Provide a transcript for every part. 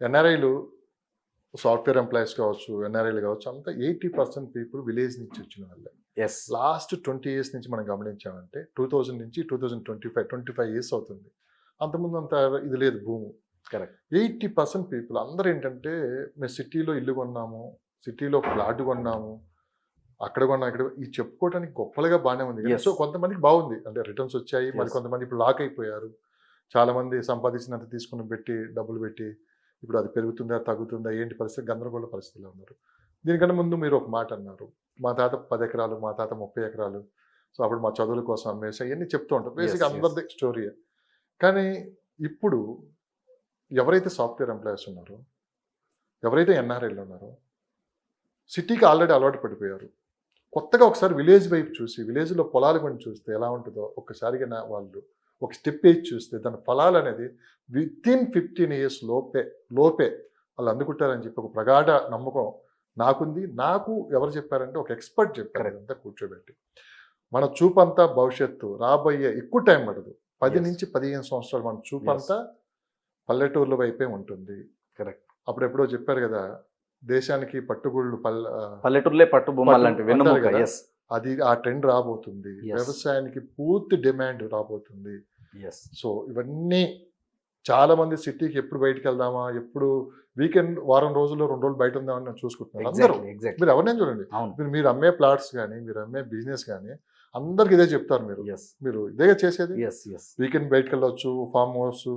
ఎన్ఆర్ఐలు software employees కావచ్చు, ఎన్ఆర్ఐలు కావచ్చు, అంతా 80% పీపుల్ విలేజ్ నుంచి వచ్చిన వాళ్ళే. ఎస్ లాస్ట్ 20 ఇయర్స్ నుంచి మనం గమనించామంటే 2000 నుంచి 2025 ఇయర్స్ అవుతుంది. అంతకుముందు అంత ఇది లేదు భూమి. కరెక్ట్. 80% పీపుల్ అందరూ ఏంటంటే మేము సిటీలో ఇల్లు కొన్నాము, సిటీలో ఫ్లాట్ కొన్నాము, అక్కడ కొన్నా ఇక్కడ ఇది చెప్పుకోవడానికి గొప్పలుగా బాగానే ఉంది. Yes. సో కొంతమందికి బాగుంది, అంటే రిటర్న్స్ వచ్చాయి. మరి Yes. కొంతమంది ఇప్పుడు లాక్ అయిపోయారు. చాలామంది సంపాదించినంత తీసుకుని పెట్టి డబ్బులు పెట్టి ఇప్పుడు అది పెరుగుతుందా తగ్గుతుందా ఏంటి పరిస్థితి, గందరగోళ పరిస్థితిలో ఉన్నారు. దీనికన్నా ముందు మీరు ఒక మాట అన్నారు, మా తాత 10 ఎకరాలు, మా తాత 30 ఎకరాలు, సో అప్పుడు మా చదువుల కోసం అమ్మేసి అవన్నీ చెప్తూ ఉంటాం. బేసిక్ అందరిది స్టోరీయే. కానీ ఇప్పుడు ఎవరైతే సాఫ్ట్వేర్ ఎంప్లాయీస్ ఉన్నారో, ఎవరైతే ఎన్ఆర్ఐలు ఉన్నారో, సిటీకి ఆల్రెడీ అలవాటు పడిపోయారు. కొత్తగా ఒకసారి విలేజ్ వైపు చూసి, విలేజ్లో పొలాలు కొని చూస్తే ఎలా ఉంటుందో ఒక్కసారిగా వాళ్ళు ఒక స్టెప్ వేసి చూస్తే దాని ఫలాలు అనేది వితిన్ 15 ఇయర్స్ లోపే వాళ్ళు అందుకుంటారని చెప్పి ఒక ప్రగాఢ నమ్మకం నాకుంది. నాకు ఎవరు చెప్పారంటే ఒక ఎక్స్పర్ట్ చెప్పారు. అదంతా కూర్చోబెట్టి మన చూపంతా భవిష్యత్తు రాబోయే ఎక్కువ టైం పడదు, 10 నుంచి 15 సంవత్సరాలు మన చూపంతా పల్లెటూర్ల వైపే ఉంటుంది. కరెక్ట్. అప్పుడెప్పుడో చెప్పారు కదా, దేశానికి పట్టుగుళ్ళు పల్లెటూరులే పట్టు బొమ్మలు అంటే వెన్నుముక. ఎస్ అది ఆ ట్రెండ్ రాబోతుంది. వ్యవసాయానికి పూర్తి డిమాండ్ రాబోతుంది. సో ఇవన్నీ చాలా మంది సిటీకి ఎప్పుడు బయటకు వెళ్దామా, ఎప్పుడు వీకెండ్ వారం రోజుల్లో 2 రోజులు బయట ఉందామని నేను చూసుకుంటున్నాను. అందరూ మీరు ఎవరినైనా చూడండి, మీరు అమ్మే ప్లాట్స్ కానీ మీరు అమ్మే బిజినెస్ కానీ అందరికి ఇదే చెప్తారు. మీరు ఇదేగా చేసేది. వీకెండ్ బయటకు వెళ్ళొచ్చు, ఫామ్ హౌస్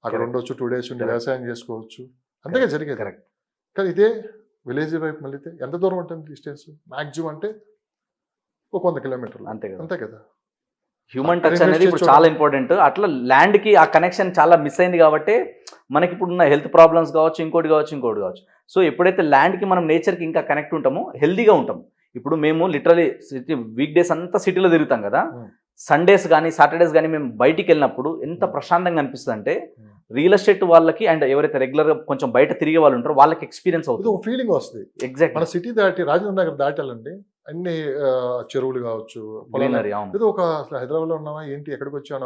అక్కడ ఉండొచ్చు, 2 days ఉండి వ్యవసాయం చేసుకోవచ్చు, అంతేగా జరిగేది. కరెక్ట్. కానీ ఇదే విలేజ్ వైపు మళ్ళీ ఎంత దూరం ఉంటుంది డిస్టెన్స్, మ్యాక్సిమం అంటే ఒక 100 కిలోమీటర్లు, అంతే కదా. హ్యూమన్ టచ్ అనేది ఇప్పుడు చాలా ఇంపార్టెంట్. అట్లా ల్యాండ్కి ఆ కనెక్షన్ చాలా మిస్ అయింది కాబట్టి మనకి ఇప్పుడు ఉన్న హెల్త్ ప్రాబ్లమ్స్ కావచ్చు, ఇంకోటి కావచ్చు. సో ఎప్పుడైతే ల్యాండ్కి మనం నేచర్కి ఇంకా కనెక్ట్ ఉంటామో హెల్తీగా ఉంటాం. ఇప్పుడు మేము లిటరలీ వీక్ డేస్ అంతా సిటీలో తిరుగుతాం కదా, సండేస్ కానీ సాటర్డేస్ కానీ మేము బయటికి వెళ్ళినప్పుడు ఎంత ప్రశాంతంగా అనిపిస్తుంది అంటే రియల్ ఎస్టేట్ వాళ్ళకి అండ్ ఎవరైతే రెగ్యులర్గా కొంచెం బయట తిరిగే వాళ్ళు ఉంటారో వాళ్ళకి ఎక్స్పీరియన్స్ అవుతుంది, ఒక ఫీలింగ్ వస్తుంది. ఎగ్జాక్ట్. మన సిటీ దాటి రాజేంద్ర నగర్ దాటాలండి, అన్ని చెరువులు కావచ్చు, ఏదో ఒక అసలు హైదరాబాద్లో ఉన్నామా ఏంటి ఎక్కడికి వచ్చాను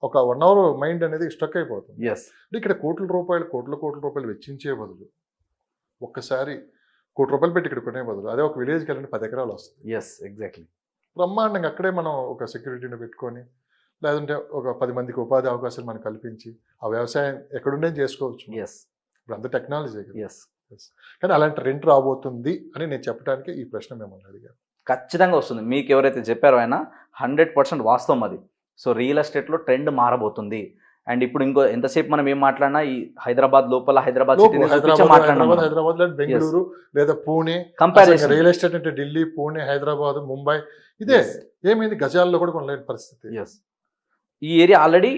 ఒక 1 hour మైండ్ అనేది స్ట్రక్ అయిపోతుంది. ఇక్కడ కోట్ల రూపాయలు వెచ్చించే బదులు ఒక్కసారి ₹1 పెట్టి ఇక్కడ కొనే బదులు అదే ఒక విలేజ్కి వెళ్ళిన 10 ఎకరాలు వస్తుంది. ఎగ్జాక్ట్లీ. బ్రహ్మాండంగా అక్కడే మనం ఒక సెక్యూరిటీని పెట్టుకొని, లేదంటే ఒక 10 మందికి ఉపాధి అవకాశాలు మనం కల్పించి ఆ వ్యవసాయం ఎక్కడుండే చేసుకోవచ్చు. ఇప్పుడు అంత టెక్నాలజీ కదా. కానీ అలాంటి రెంట్ రాబోతుంది అని నేను చెప్పడానికి ఈ ప్రశ్న మిమ్మల్ని అడిగాను. ఖచ్చితంగా వస్తుంది. మీకు ఎవరైతే చెప్పారో ఆయన 100% వాస్తవం అది. సో రియల్ ఎస్టేట్లో ట్రెండ్ మారబోతుంది. అండ్ ఇప్పుడు ఇంకో ఎంతసేపు మనం ఏం మాట్లాడినా ఈ హైదరాబాద్ లోపల హైదరాబాద్ బెంగళూరు లేదా పూణే కంపారిజన్, రియల్ ఎస్టేట్ అంటే ఢిల్లీ, పూణే, హైదరాబాద్, ముంబై, ఇదే ఏమైంది గజాల్లో కూడా కొనలేని పరిస్థితి. ఈ ఏరియా ఆల్రెడీ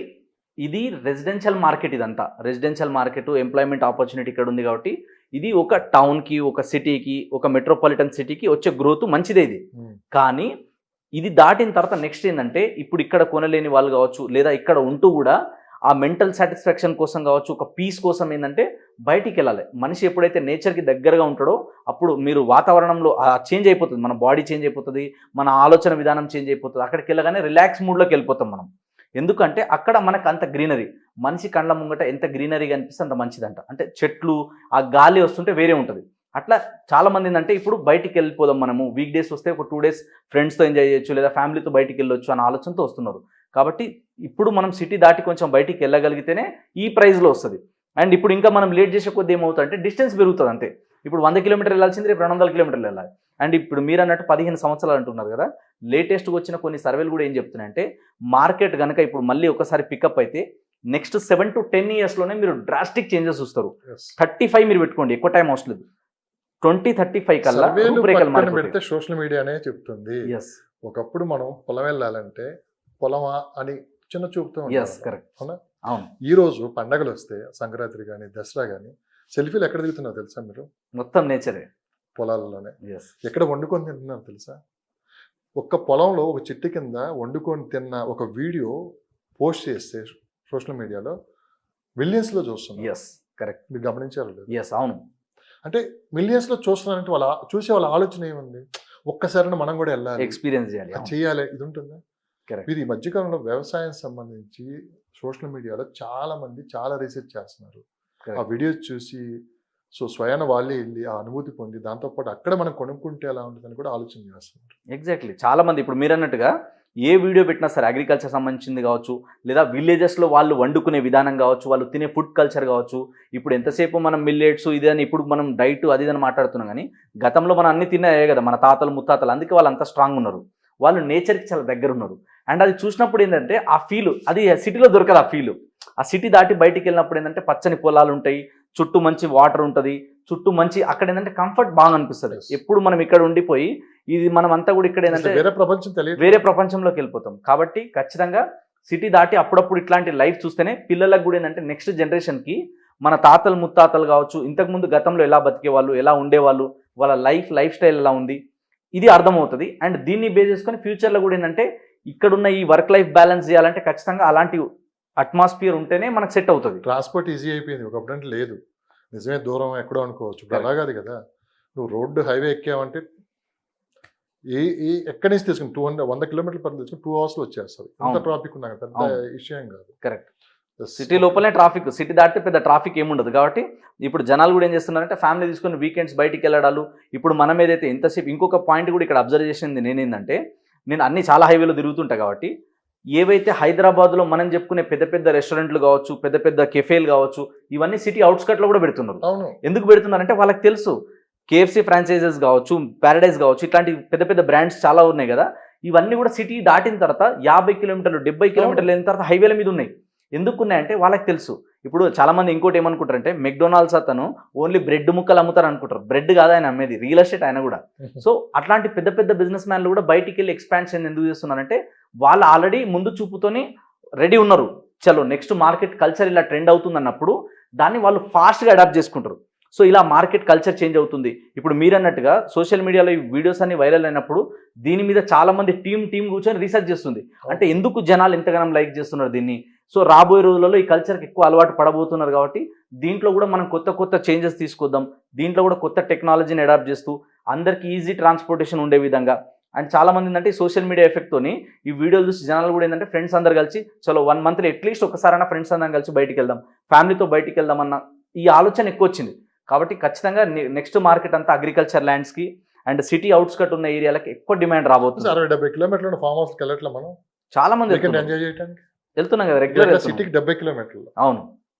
ఇది రెసిడెన్షియల్ మార్కెట్, ఇదంతా రెసిడెన్షియల్ మార్కెట్, ఎంప్లాయ్మెంట్ ఆపర్చునిటీ ఇక్కడ ఉంది కాబట్టి ఇది ఒక టౌన్కి, ఒక సిటీకి, ఒక మెట్రోపాలిటన్ సిటీకి వచ్చే గ్రోత్ మంచిదే ఇది. కానీ ఇది దాటిన తర్వాత నెక్స్ట్ ఏంటంటే ఇప్పుడు ఇక్కడ కొనలేని వాళ్ళు కావచ్చు, లేదా ఇక్కడ ఉంటూ కూడా ఆ మెంటల్ సాటిస్ఫాక్షన్ కోసం కావచ్చు, ఒక పీస్ కోసం ఏంటంటే బయటికి వెళ్ళాలి. మనిషి ఎప్పుడైతే నేచర్కి దగ్గరగా ఉంటాడో అప్పుడు మీరు వాతావరణంలో చేంజ్ అయిపోతుంది, మన బాడీ చేంజ్ అయిపోతుంది, మన ఆలోచన విధానం చేంజ్ అయిపోతుంది. అక్కడికి వెళ్ళగానే రిలాక్స్ మూడ్లోకి వెళ్ళిపోతాం మనం. ఎందుకంటే అక్కడ మనకు అంత గ్రీనరీ, మనిషి కళ్ళ ముంగట ఎంత గ్రీనరీగా అనిపిస్తే అంత మంచిదంట. అంటే చెట్లు, ఆ గాలి వస్తుంటే వేరే ఉంటుంది. అట్లా చాలామంది ఏంటంటే ఇప్పుడు బయటికి వెళ్ళిపోదాం మనము, వీక్ డేస్ వస్తే ఒక 2 days ఫ్రెండ్స్తో ఎంజాయ్ చేయొచ్చు, లేదా ఫ్యామిలీతో బయటికి వెళ్ళొచ్చు అన్న ఆలోచనతో వస్తున్నారు. కాబట్టి ఇప్పుడు మనం సిటీ దాటి కొంచెం బయటికి వెళ్ళగలిగితేనే ఈ ప్రైస్లో వస్తుంది. అండ్ ఇప్పుడు ఇంకా మనం లేట్ చేసే కొద్ది ఏమవుతుంది అంటే డిస్టెన్స్ పెరుగుతుంది అంతే. ఇప్పుడు 100 కిలోమీటర్లు వెళ్ళాల్సింది రేపు 200 కిలోమీటర్లు వెళ్ళాలి. అండ్ ఇప్పుడు మీరు అన్నట్టు 15 సంవత్సరాలు అంటున్నారు కదా, లేటెస్ట్గా వచ్చిన కొన్ని సర్వేలు కూడా ఏం చెప్తున్నాయంటే మార్కెట్ కనుక ఇప్పుడు మళ్ళీ ఒకసారి పికప్ అయితే నెక్స్ట్ 7 to 10 yearsలోనే మీరు డ్రాస్టిక్ చేంజెస్ చూస్తారు. 35 మీరు పెట్టుకోండి, ఎక్కువ టైం అవసరం లేదు. 2035 కల్లా పెడితే సోషల్ మీడియానే చెప్తుంది. ఒకప్పుడు మనం పొలం వెళ్ళాలంటే పొలమా అని చిన్న చూపుతూ అవునా. ఈ రోజు పండగలు వస్తే సంక్రాంతి కానీ దసరా కానీ సెల్ఫీలు ఎక్కడ దిగుతున్నారో తెలుసా మీరు? మొత్తం నేచరే, పొలాల్లోనే. ఎక్కడ వండుకొని తింటున్నారు తెలుసా? ఒక్క పొలంలో ఒక చెట్టు కింద వండుకొని తిన్న ఒక వీడియో పోస్ట్ చేస్తే సోషల్ మీడియాలో మిలియన్స్లో చూస్తున్నారు. కరెక్ట్. మీరు గమనించారు లేదు? అవును. అంటే మిలియన్స్లో చూస్తున్నారంటే చూసే వాళ్ళ ఆలోచన ఏముంది, ఒక్కసారి మనం కూడా వెళ్ళాలి, ఎక్స్పీరియన్స్ చేయాలి, ఇది ఉంటుందా? మీరు ఈ మధ్యకాలంలో వ్యవసాయం సంబంధించి సోషల్ మీడియాలో చాలా మంది చాలా రీసెర్చ్ చేస్తున్నారు. ఆ వీడియోస్ చూసి సో స్వయాన వాళ్ళే వెళ్ళి ఆ అనుభూతి పొంది దాంతోపాటు అక్కడ మనం కొనుక్కుంటే ఎలా ఉంటుందని కూడా ఆలోచన చేస్తున్నారు. ఎగ్జాక్ట్లీ. చాలా మంది ఇప్పుడు మీరన్నట్టుగా ఏ వీడియో పెట్టినా సరే అగ్రికల్చర్ సంబంధించింది కావచ్చు, లేదా విలేజెస్‌లో వాళ్ళు వండుకునే విధానం కావచ్చు, వాళ్ళు తినే ఫుడ్ కల్చర్ కావచ్చు. ఇప్పుడు ఎంతసేపు మనం మిల్లెట్స్ ఇది అని ఇప్పుడు మనం డైట్ అది ఇది అని మాట్లాడుతున్నాం కానీ, గతంలో మనం అన్ని తిన్నాయే కదా మన తాతలు ముత్తాతలు. అందుకే వాళ్ళు అంత స్ట్రాంగ్ ఉన్నారు. వాళ్ళు నేచర్‌కి చాలా దగ్గర ఉన్నారు. అండ్ అది చూసినప్పుడు ఏంటంటే ఆ ఫీల్ అది సిటీలో దొరకదు ఆ ఫీల్. ఆ సిటీ దాటి బయటికి వెళ్ళినప్పుడు ఏంటంటే పచ్చని పొలాలు ఉంటాయి, చుట్టూ మంచి వాటర్ ఉంటుంది, చుట్టూ మంచి అక్కడ ఏంటంటే కంఫర్ట్ బాగా అనిపిస్తుంది. Yes. ఎప్పుడు మనం ఇక్కడ ఉండిపోయి ఇది మనం అంతా కూడా ఇక్కడ ఏంటంటే అసలు వేరే ప్రపంచం తెలియదు. వేరే ప్రపంచంలోకి వెళ్ళిపోతాం. కాబట్టి ఖచ్చితంగా సిటీ దాటి అప్పుడప్పుడు ఇట్లాంటి లైఫ్ చూస్తేనే పిల్లలకు కూడా ఏంటంటే నెక్స్ట్ జనరేషన్కి మన తాతలు ముత్తాతలు కావచ్చు, ఇంతకుముందు గతంలో ఎలా బతికేవాళ్ళు, ఎలా ఉండేవాళ్ళు, వాళ్ళ లైఫ్ స్టైల్ ఎలా ఉంది, ఇది అర్థమవుతుంది. అండ్ దీన్ని బేస్ చేసుకొని ఫ్యూచర్లో కూడా ఏంటంటే ఇక్కడున్న ఈ వర్క్ లైఫ్ బ్యాలెన్స్ చేయాలంటే ఖచ్చితంగా అలాంటి అట్మాస్ఫియర్ ఉంటేనే మనకు సెట్ అవుతుంది. ట్రాన్స్పోర్ట్ ఈజీ అయిపోయింది, ఒకప్పుడు అంటే లేదు. నిజమే దూరం ఎక్కడో అనుకోవచ్చు, ఇప్పుడు అలా కాదు కదా. నువ్వు రోడ్డు హైవే ఎక్కావంటే ఎక్కడి నుంచి తీసుకుని 100 కిలోమీటర్ల పరిధి తీసుకుని 2 అవర్స్లో వచ్చేస్తుంది. అంత అవును. ట్రాఫిక్ ఉన్నా పెద్ద అవును. విషయం కాదు. కరెక్ట్. సిటీ లోపలనే ట్రాఫిక్, సిటీ దాటితే పెద్ద ట్రాఫిక్ ఏముండదు. కాబట్టి ఇప్పుడు జనాలు కూడా ఏం చేస్తున్నారంటే ఫ్యామిలీ తీసుకొని వీకెండ్స్ బయటికి వెళ్ళడాలు. ఇప్పుడు మనం ఏదైతే ఎంతసేపు ఇంకొక పాయింట్ కూడా ఇక్కడ అబ్జర్వ్ చేసింది నేనేందంటే, నేను అన్ని చాలా హైవేలో తిరుగుతుంటా కాబట్టి ఏవైతే హైదరాబాద్లో మనం చెప్పుకునే పెద్ద పెద్ద రెస్టారెంట్లు కావచ్చు, పెద్ద పెద్ద కెఫేలు కావచ్చు, ఇవన్నీ సిటీ అవుట్స్కట్లో కూడా పెడుతున్నారు. అవును. ఎందుకు పెడుతున్నారంటే వాళ్ళకి తెలుసు కేఎఫ్సీ ఫ్రాంచైజెస్ కావచ్చు, ప్యారడైజ్ కావచ్చు, ఇట్లాంటి పెద్ద పెద్ద బ్రాండ్స్ చాలా ఉన్నాయి కదా. ఇవన్నీ కూడా సిటీ దాటిన తర్వాత 50 కిలోమీటర్లు 70 కిలోమీటర్లు వెళ్ళిన తర్వాత హైవేల మీద ఉన్నాయి. ఎందుకు ఉన్నాయంటే వాళ్ళకి తెలుసు. ఇప్పుడు చాలామంది ఇంకోటి ఏమనుకుంటారంటే మెక్డొనాల్డ్స్ అతను ఓన్లీ బ్రెడ్ ముక్కలు అమ్ముతారు అనుకుంటారు. బ్రెడ్ కాదు ఆయన అమ్మేది, రియల్ ఎస్టేట్ ఆయన కూడా. సో అట్లాంటి పెద్ద పెద్ద బిజినెస్ మ్యాన్లు కూడా బయటికి వెళ్ళి ఎక్స్పాన్షన్ ఎందుకు చేస్తున్నారంటే వాళ్ళు ఆల్రెడీ ముందు చూపుతోని రెడీ ఉన్నారు. చలో నెక్స్ట్ మార్కెట్ కల్చర్ ఇలా ట్రెండ్ అవుతుంది అన్నప్పుడు దాన్ని వాళ్ళు ఫాస్ట్గా అడాప్ట్ చేసుకుంటారు. సో ఇలా మార్కెట్ కల్చర్ చేంజ్ అవుతుంది. ఇప్పుడు మీరు అన్నట్టుగా సోషల్ మీడియాలో ఈ వీడియోస్ అన్ని వైరల్ అయినప్పుడు దీని మీద చాలా మంది టీం కూర్చొని రీసెర్చ్ చేస్తుంది. అంటే ఎందుకు జనాలు ఎంతగానో లైక్ చేస్తున్నారు దీన్ని. సో రాబోయే రోజులలో ఈ కల్చర్కి ఎక్కువ అలవాటు పడబోతున్నారు కాబట్టి దీంట్లో కూడా మనం కొత్త చేంజెస్ తీసుకొద్దాం. దీంట్లో కూడా కొత్త టెక్నాలజీని అడాప్ట్ చేస్తూ అందరికీ ఈజీ ట్రాన్స్పోర్టేషన్ ఉండే విధంగా. అండ్ చాలా మంది ఏంటంటే సోషల్ మీడియా ఎఫెక్ట్తోని ఈ వీడియోలు చూసి జనాలు కూడా ఏంటంటే ఫ్రెండ్స్ అందరు కలిసి చలో 1 మంత్లో అట్లీస్ట్ ఒకసారైనా ఫ్రెండ్స్ అందరం కలిసి బయటికి వెళ్దాం, ఫ్యామిలీతో బయటికి వెళ్దాం అన్న ఈ ఆలోచన ఎక్కువ వచ్చింది. కాబట్టి ఖచ్చితంగా నెక్స్ట్ మార్కెట్ అంతా అగ్రికల్చర్ ల్యాండ్స్కి అండ్ సిటీ అవుట్స్కట్ ఉన్న ఏరియాలకి ఎక్కువ డిమాండ్ రాబోతుంది. 60-70 కిలోమీటర్ల ఫామ్ హౌస్కి వెళ్ళట్లే మనం చాలా మంది ఎంజాయ్ చేయడానికి వెళ్తున్నాం కదా రెగ్యులర్. సిటీకి 70 కిలోమీటర్లు. అవును.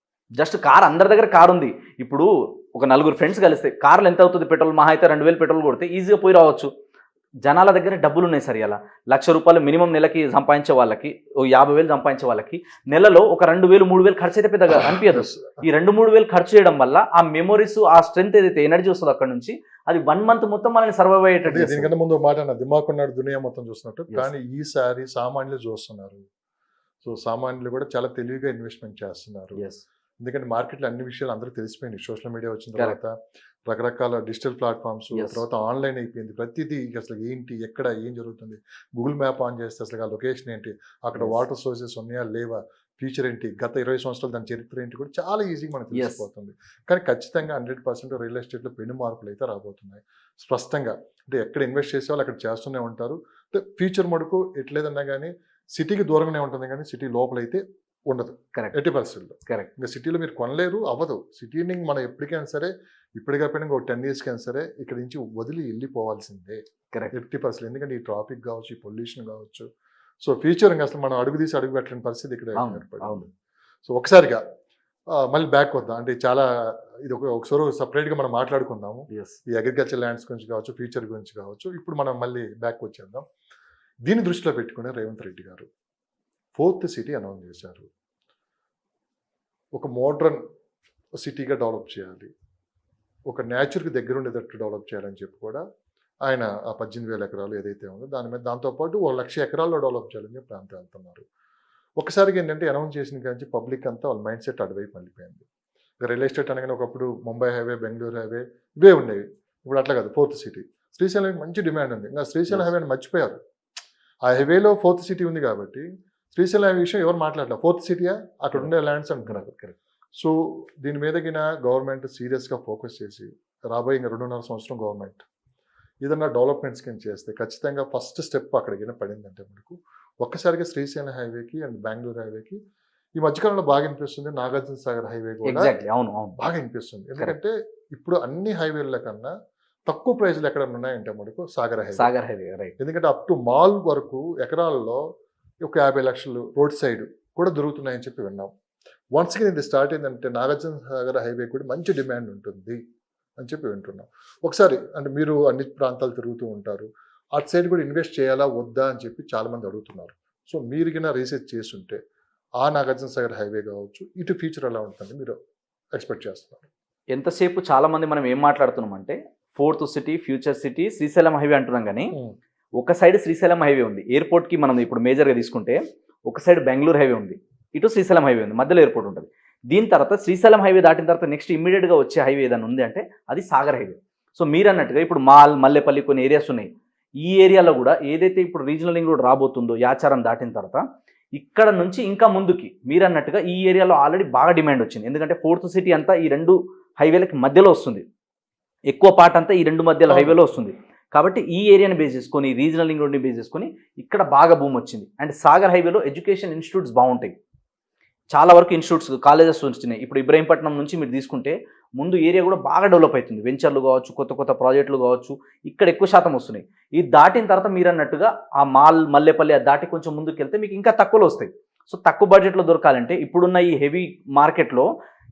జస్ట్ కార్, అందరి దగ్గర కార్ ఉంది. ఇప్పుడు ఒక 4 ఫ్రెండ్స్ కలిస్తే కార్లు ఎంత అవుతుంది పెట్రోల్, మహా అయితే 2000 పెట్రోల్ కొడితే ఈజీగా పోయి రావచ్చు. జనాల దగ్గర డబ్బులు ఉన్నాయి సరే. అలా ₹1,00,000 మినిమం నెలకి సంపాదించే వాళ్ళకి, 50,000 సంపాదించే వాళ్ళకి నెలలో ఒక 2,000 3,000 ఖర్చు అయితే పెద్దగా అనిపించదు. ఈ 2-3,000 ఖర్చు చేయడం వల్ల ఆ మెమొరీస్, ఆ స్ట్రెంత్ ఏదైతే ఎనర్జీ వస్తుందో అక్కడ నుంచి అది 1 మంత్ మొత్తం మనల్ని సర్వైవ్ అయ్యేటట్టు. దీనికన్నా ముందు మాట అన్న దిమాకున్నాడు దునియా మొత్తం చూస్తున్నట్టు. కానీ ఈసారి సామాన్యులు చూస్తున్నారు. సో సామాన్యులు కూడా చాలా తెలివిగా ఇన్వెస్ట్మెంట్ చేస్తున్నారు. ఎందుకంటే మార్కెట్లో అన్ని విషయాలు అందరికీ తెలిసిపోయినాయి. సోషల్ మీడియా వచ్చిన తర్వాత రకరకాల డిజిటల్ ప్లాట్ఫామ్స్, తర్వాత ఆన్లైన్ అయిపోయింది. ప్రతిదీ అసలు ఏంటి, ఎక్కడ ఏం జరుగుతుంది, గూగుల్ మ్యాప్ ఆన్ చేస్తే అసలు ఆ లొకేషన్ ఏంటి, అక్కడ వాటర్ సోర్సెస్ ఉన్నాయా లేవా, ఫ్యూచర్ ఏంటి, గత 20 సంవత్సరాలు దాని చరిత్ర ఏంటి కూడా చాలా ఈజీగా మనకు తెలిసిపోతుంది. కానీ ఖచ్చితంగా 100% రియల్ ఎస్టేట్లో పెను మార్పులు అయితే రాబోతున్నాయి స్పష్టంగా. అంటే ఎక్కడ ఇన్వెస్ట్ చేసే వాళ్ళు అక్కడ చేస్తూనే ఉంటారు. ఫ్యూచర్ మటుకు ఎట్లేదన్నా కానీ సిటీకి దూరంగానే ఉంటుంది, కానీ సిటీ లోపలైతే ఉండదు ఎట్టి పరిస్థితుల్లో. కరెక్ట్. ఇంకా సిటీలో మీరు కొనలేరు, అవ్వదు. సిటీని మనం ఎప్పటికైనా సరే, ఇప్పటికైనా ఒక 10 years కైనా సరే ఇక్కడ నుంచి వదిలి వెళ్ళిపోవాల్సిందే ఎట్టి పరిస్థితులు. ఎందుకంటే ఈ ట్రాఫిక్ కావచ్చు, ఈ పొల్యూషన్ కావచ్చు. సో ఫ్యూచర్ ఇంకా అసలు మనం అడుగు పెట్టలేని పరిస్థితి ఇక్కడ ఏర్పడింది. సో ఒకసారిగా మళ్ళీ బ్యాక్ వద్దాం. అంటే చాలా ఇది ఒకసారి సపరేట్గా మనం మాట్లాడుకుందాము ఈ అగ్రికల్చర్ ల్యాండ్స్ గురించి కావచ్చు, ఫ్యూచర్ గురించి కావచ్చు. ఇప్పుడు మనం మళ్ళీ బ్యాక్ వచ్చేద్దాం. దీన్ని దృష్టిలో పెట్టుకుని రేవంత్ రెడ్డి గారు 4th సిటీ అనౌన్స్ చేశారు. ఒక మోడ్రన్ సిటీగా డెవలప్ చేయాలి, ఒక నేచర్కి దగ్గర ఉండేటట్టు డెవలప్ చేయాలని చెప్పి కూడా ఆయన ఆ 18,000 ఎకరాలు ఏదైతే ఉందో దాని మీద దాంతోపాటు 1,00,000 ఎకరాల్లో డెవలప్ చేయాలని చెప్పి ప్రాంతం వెళ్తున్నారు. ఒకసారిగా ఏంటంటే అనౌన్స్ చేసిన కానీ పబ్లిక్ అంతా వాళ్ళ మైండ్ సెట్ అటువైపు వెళ్ళిపోయింది. రియల్ ఎస్టేట్ అనగానే ఒకప్పుడు ముంబై హైవే, బెంగళూరు హైవే ఇవే ఉండేవి. ఇప్పుడు అట్లా కాదు, 4th సిటీ. శ్రీశైలం మంచి డిమాండ్ ఉంది. ఇంకా శ్రీశైలం హైవేని మర్చిపోయారు. ఆ హైవేలో 4th సిటీ ఉంది కాబట్టి శ్రీశైలం విషయం ఎవరు మాట్లాడలేదు. 4th సిటీయా, అక్కడ ఉండే ల్యాండ్స్ అంటున్నారు. సో దీని మీదగిన గవర్నమెంట్ సీరియస్గా ఫోకస్ చేసి రాబోయే ఇంకా 2.5 సంవత్సరం గవర్నమెంట్ ఏదన్నా డెవలప్మెంట్స్ కింద చేస్తే ఖచ్చితంగా ఫస్ట్ స్టెప్ అక్కడికి పడిందంటే మనకు ఒక్కసారిగా శ్రీశైలం హైవేకి అండ్ బెంగళూరు హైవేకి ఈ మధ్యకాలంలో బాగా అనిపిస్తుంది నాగార్జున సాగర్ హైవే కూడా ఎగ్జాక్ట్లీ, అవును అవును. బాగా అనిపిస్తుంది. ఎందుకంటే ఇప్పుడు అన్ని హైవేల కన్నా తక్కువ ప్రైజ్లు ఎక్కడ ఉన్నాయంటే మనకు Sagar highway. Sagar highway right. ఎందుకంటే అప్ టు మాల్ వరకు ఎకరాల్లో ఒక 50 లక్షలు రోడ్ సైడ్ కూడా దొరుకుతున్నాయని చెప్పి విన్నాం. వన్స్ కి ఇది స్టార్ట్ అయిందంటే నాగార్జున సాగర్ హైవే కూడా మంచి డిమాండ్ ఉంటుంది అని చెప్పి వింటున్నాం. ఒకసారి అంటే మీరు అన్ని ప్రాంతాలు తిరుగుతూ ఉంటారు, అటు సైడ్ కూడా ఇన్వెస్ట్ చేయాలా వద్దా అని చెప్పి చాలామంది అడుగుతున్నారు. సో మీరు కింద రీసెర్చ్ చేస్తుంటే ఆ నాగార్జున సాగర్ హైవే కావచ్చు, ఇటు ఫ్యూచర్ ఎలా ఉంటుంది మీరు ఎక్స్పెక్ట్ చేస్తున్నారు? ఎంతసేపు చాలా మంది మనం ఏం మాట్లాడుతున్నాం అంటే fourth city, future city, Srisailam highway అంటున్నాం. కానీ ఒక సైడ్ శ్రీశైలం హైవే ఉంది, ఎయిర్పోర్ట్కి మనం ఇప్పుడు మేజర్గా తీసుకుంటే ఒక సైడ్ బెంగళూరు హైవే ఉంది, ఇటు శ్రీశైలం హైవే ఉంది, మధ్యలో ఎయిర్పోర్ట్ ఉంటుంది. దీని తర్వాత శ్రీశైలం హైవే దాటిన తర్వాత నెక్స్ట్ ఇమ్మీడియట్గా వచ్చే హైవే ఏదైనా ఉంది అంటే అది సాగర్ హైవే. సో మీరు అన్నట్టుగా ఇప్పుడు మాల్, మల్లెపల్లి కొన్ని ఏరియాస్ ఉన్నాయి. ఈ ఏరియాలో కూడా ఏదైతే ఇప్పుడు రీజనల్ లింక్ రోడ్ రాబోతుందో యాచారం దాటిన తర్వాత ఇక్కడ నుంచి ఇంకా ముందుకి మీరు అన్నట్టుగా ఈ ఏరియాలో ఆల్రెడీ బాగా డిమాండ్ వచ్చింది. ఎందుకంటే ఫోర్త్ సిటీ అంతా ఈ రెండు హైవేలకి మధ్యలో వస్తుంది, ఎక్కువ పార్ట్ అంతా ఈ రెండు మధ్యలో హైవేలో వస్తుంది. కాబట్టి ఈ ఏరియాని బేస్ చేసుకొని, రీజనల్ లింక్ రోడ్ని బేస్ చేసుకొని ఇక్కడ బాగా భూమి వచ్చింది. అండ్ సాగర్ హైవేలో ఎడ్యుకేషన్ ఇన్స్టిట్యూట్స్ బాగుంటాయి, చాలా వరకు ఇన్స్టిట్యూట్స్, కాలేజెస్ వచ్చినాయి. ఇప్పుడు ఇబ్రహీంపట్నం నుంచి మీరు తీసుకుంటే ముందు ఏరియా కూడా బాగా డెవలప్ అవుతుంది, వెంచర్లు కావచ్చు, కొత్త కొత్త ప్రాజెక్టులు కావచ్చు, ఇక్కడ ఎక్కువ శాతం వస్తున్నాయి. ఇది దాటిన తర్వాత మీరు అన్నట్టుగా ఆ మాల్, మల్లెపల్లి అది దాటి కొంచెం ముందుకు వెళ్తే మీకు ఇంకా తక్కువలో వస్తాయి. సో తక్కువ బడ్జెట్లో దొరకాలంటే ఇప్పుడున్న ఈ హెవీ మార్కెట్లో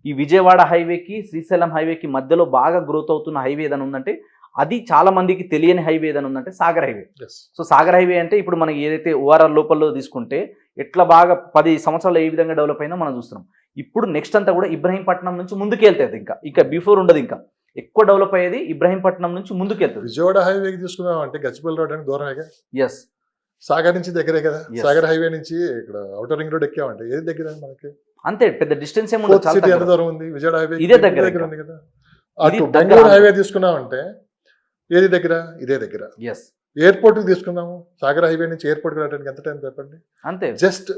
ఈ విజయవాడ హైవేకి, శ్రీశైలం హైవేకి మధ్యలో బాగా గ్రోత్ అవుతున్న హైవే ఏదైనా ఉందంటే అది చాలా మందికి తెలియని హైవే ఏదైనా ఉందంటే Sagar highway. So Sagar highway అంటే ఇప్పుడు మనకి ఏదైతే ఓఆర్ఆర్ లోపల తీసుకుంటే ఎట్లా బాగా 10 సంవత్సరాలు ఏ విధంగా డెవలప్ అయిందో మనం చూస్తున్నాం. ఇప్పుడు నెక్స్ట్ అంతా కూడా ఇబ్రహీంపట్నం నుంచి ముందుకు వెళ్తుంది, ఇంకా బిఫోర్ ఉండదు, ఇంకా ఎక్కువ డెవలప్ అయ్యేది ఇబ్రహీంపట్నం నుంచి ముందుకు వెళ్తుంది. విజయవాడ హైవేకి తీసుకున్నాం అంటే గచ్చిబౌలి రోడ్ అని దూరమే, ఎస్, సాగర్ నుంచి దగ్గరే కదా. Yes. సాగర్ హైవే నుంచి ఇక్కడ అవుటర్ రింగ్ రోడ్ ఎక్కామంటే ఏది దగ్గర మనకి? అంతే, పెద్ద డిస్టెన్స్ ఏమి ఉండదు, చాలా సిటీ ఎంత దగ్గర. దూరం ఉంది? విజయవాడ హైవే ఇదే దగ్గర ఉంది కదా. ఇది అటు దగ్గర బెంగళూరు హైవే తీసుకున్నామంటే ఏది దగ్గర? ఇదే దగ్గర. ఎస్, ఎయిర్పోర్ట్ కి తీసుకున్నాము, సాగర్ హైవే నుంచి ఎయిర్పోర్ట్ కి రావడానికి ఎంత టైం చెప్పండి? అంతే, జస్ట్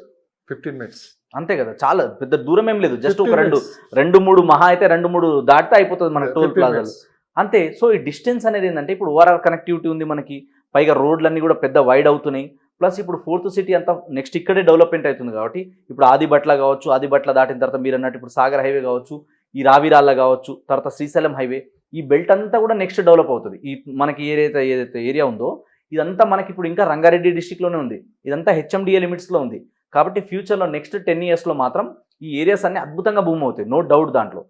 15 minutes. అంతే కదా, చాలా పెద్ద దూరం ఏం లేదు. జస్ట్ ఒక 2-3 మహా అయితే 2-3 దాటితే అయిపోతుంది మన టోల్ ప్లాజాలు, అంతే. సో ఈ డిస్టెన్స్ అనేది ఏంటంటే ఇప్పుడు ఓవరాల్ కనెక్టివిటీ ఉంది మనకి, పైగా రోడ్లన్నీ కూడా పెద్ద వైడ్ అవుతున్నాయి. ప్లస్ ఇప్పుడు ఫోర్త్ సిటీ అంతా నెక్స్ట్ ఇక్కడే డెవలప్మెంట్ అవుతుంది. కాబట్టి ఇప్పుడు ఆదిబట్ల కావచ్చు, ఆదిబట్ల దాటిన తర్వాత మీరు అన్నట్టు ఇప్పుడు సాగర్ హైవే కావచ్చు, ఈ రావిరాళ్ళ కావచ్చు, తర్వాత శ్రీశైలం హైవే, ఈ బెల్ట్ అంతా కూడా నెక్స్ట్ డెవలప్ అవుతుంది. ఈ మనకి ఏదైతే ఏరియా ఉందో ఇదంతా మనకి ఇప్పుడు ఇంకా రంగారెడ్డి డిస్టిక్లోనే ఉంది, ఇదంతా హెచ్ఎండిఏ లిమిట్స్లో ఉంది. కాబట్టి ఫ్యూచర్లో నెక్స్ట్ 10 yearsలో మాత్రం ఈ ఏరియాస్ అన్ని అద్భుతంగా భూమి అవుతాయి, నో డౌట్ దాంట్లో.